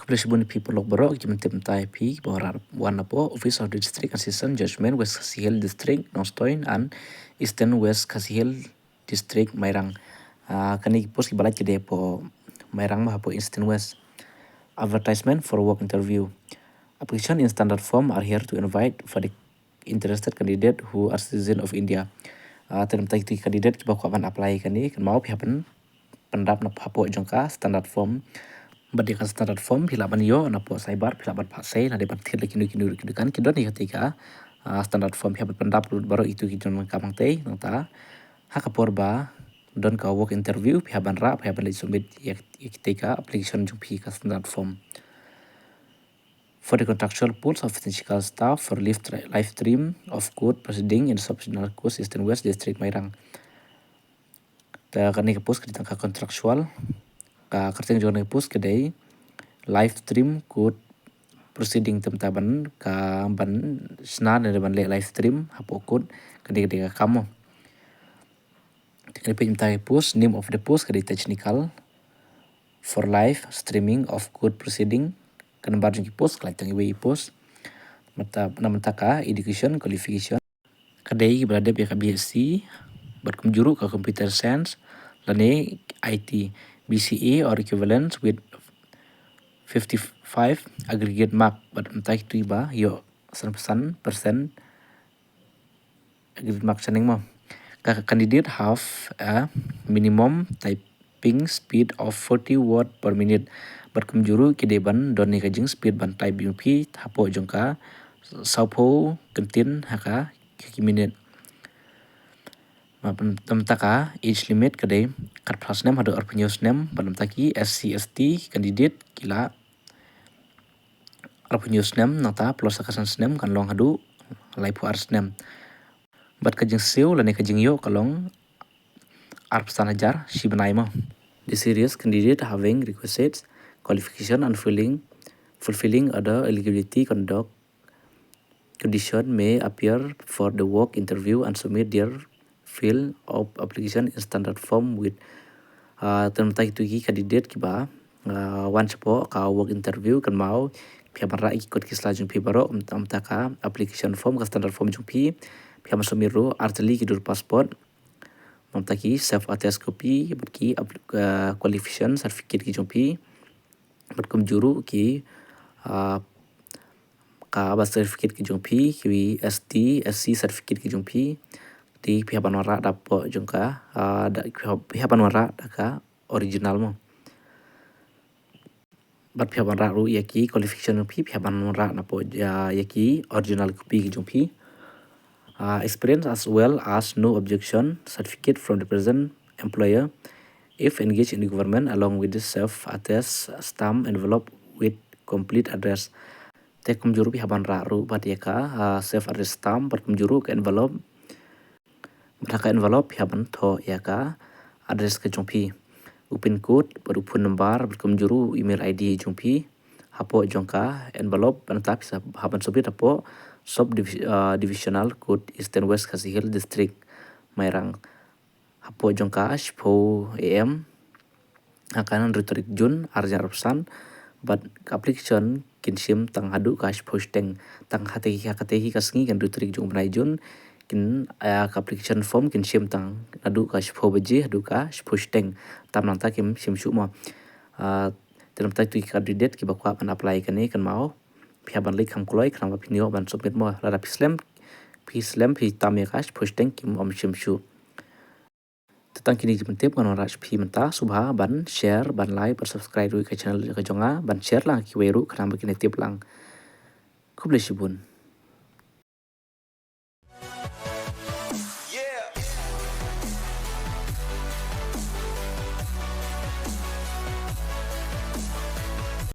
Kubla people log baro kim tim tai pi borar one po Office of the District Assistant Judgment West Kasihil District Nostoin and Eastern West Kasihil District Mairang. Kani pos kibalat kide po Mairang mah po Eastern West. Advertisement for work interview. Application in standard form are here to invite for the interested candidate who are citizen of India. Term tai tu candidate kiba ko apply kani kan mau pihak pendap na papo jongka standard form. Badikan standard form hilaban yo na po cyber hilaban pasai na depan thil kinu kan kidon ni ketika standard form hilaban pendap baru itu kidon kamang tei nangta hakapor ba don ka work interview hilaban ra hilaban submit ketika application jumpi ka standard form. For the contractual pools of physical staff for live stream of code proceeding in subsidiary course Eastern West District Mairang. Ta kani ka post kita ka contractual ka kerjaan jono post kedai live stream code proceeding temtaban ka ban snan dan ban live stream hapo code kedai ka kamu. Kedai pintai post name of the post kedai technical for live streaming of code proceeding kan barjung ki post kelai tangi way post mata ka education qualification kedai berada bi ka BSc berkumjuru ka computer science lane IT BCA or equivalent with 55 aggregate mark but entah itu iba yo 100% aggregate mark saning mo. Candidate have a minimum typing speed of 40 word per minute. Berkumjuru kideban doni kajing speed ban type UP hapo jongka saupo kentin haka kiki minute. Temtaka age limit kadai kat plus 6 hadu arpanyos 6 balam taki SC/ST candidate kila arpanyos 6 nata plus akasan 6 kan long hadu laipu ars 6 bat kajing siu lane kajing yo kalong arpsan hajar si benai mo. The serious candidate having requisite qualification and fulfilling other eligibility condition may appear for the work interview and submit their fill of application in standard form with termtai tu ki candidate kiba one po ka work interview kan mau pihak mara ikut kisla jung pi baro ka application form ka standard form jung pi pihak masumiro arteli kidur passport mamtaki self attest copy ki qualification certificate ki jung pi berkum juru ki ka bas certificate ki jung pi ki SC certificate ki jung pi di pihak panwara dapo jongka pihak panwara daka original mo. Bat pihak panwara ru yaki qualification pi pihak panwara napo yaki original copy jongpi. Experience as well as no objection certificate from the present employer if engaged in the government along with the self attest stamp envelope with complete address. Tekum juru pihak panwara ru bat yaka self attest stamp berkum juru ke envelope Beraka envelope hiaban to yaka address ke jongpi upin code berupun nomor berkumjuru email ID jongpi hapo jongka envelope banatap haban subit hapo divisional code Eastern West Kasihil District Mairang hapo jongka shpo am akanan retorik jun arja arpsan but application kinsim tang hadu ka shpo steng tang hatehi kasngi kan retorik jung benai jun kin application form kin sim tang adu ka shpo beji adu ka shpo steng tam nanta kim sim su mo dalam tai tu candidate ki bakwa pan apply kani kan mau pihak ban lik kam kloi kan ba pinio ban submit mo la pislam pi tam ya ka shpo steng kim om sim su tentang kini jemput kan ora pi menta subha ban share ban like ban subscribe ru ke channel ka jonga ban share lang ki weru kan ba kini tip lang kublesibun.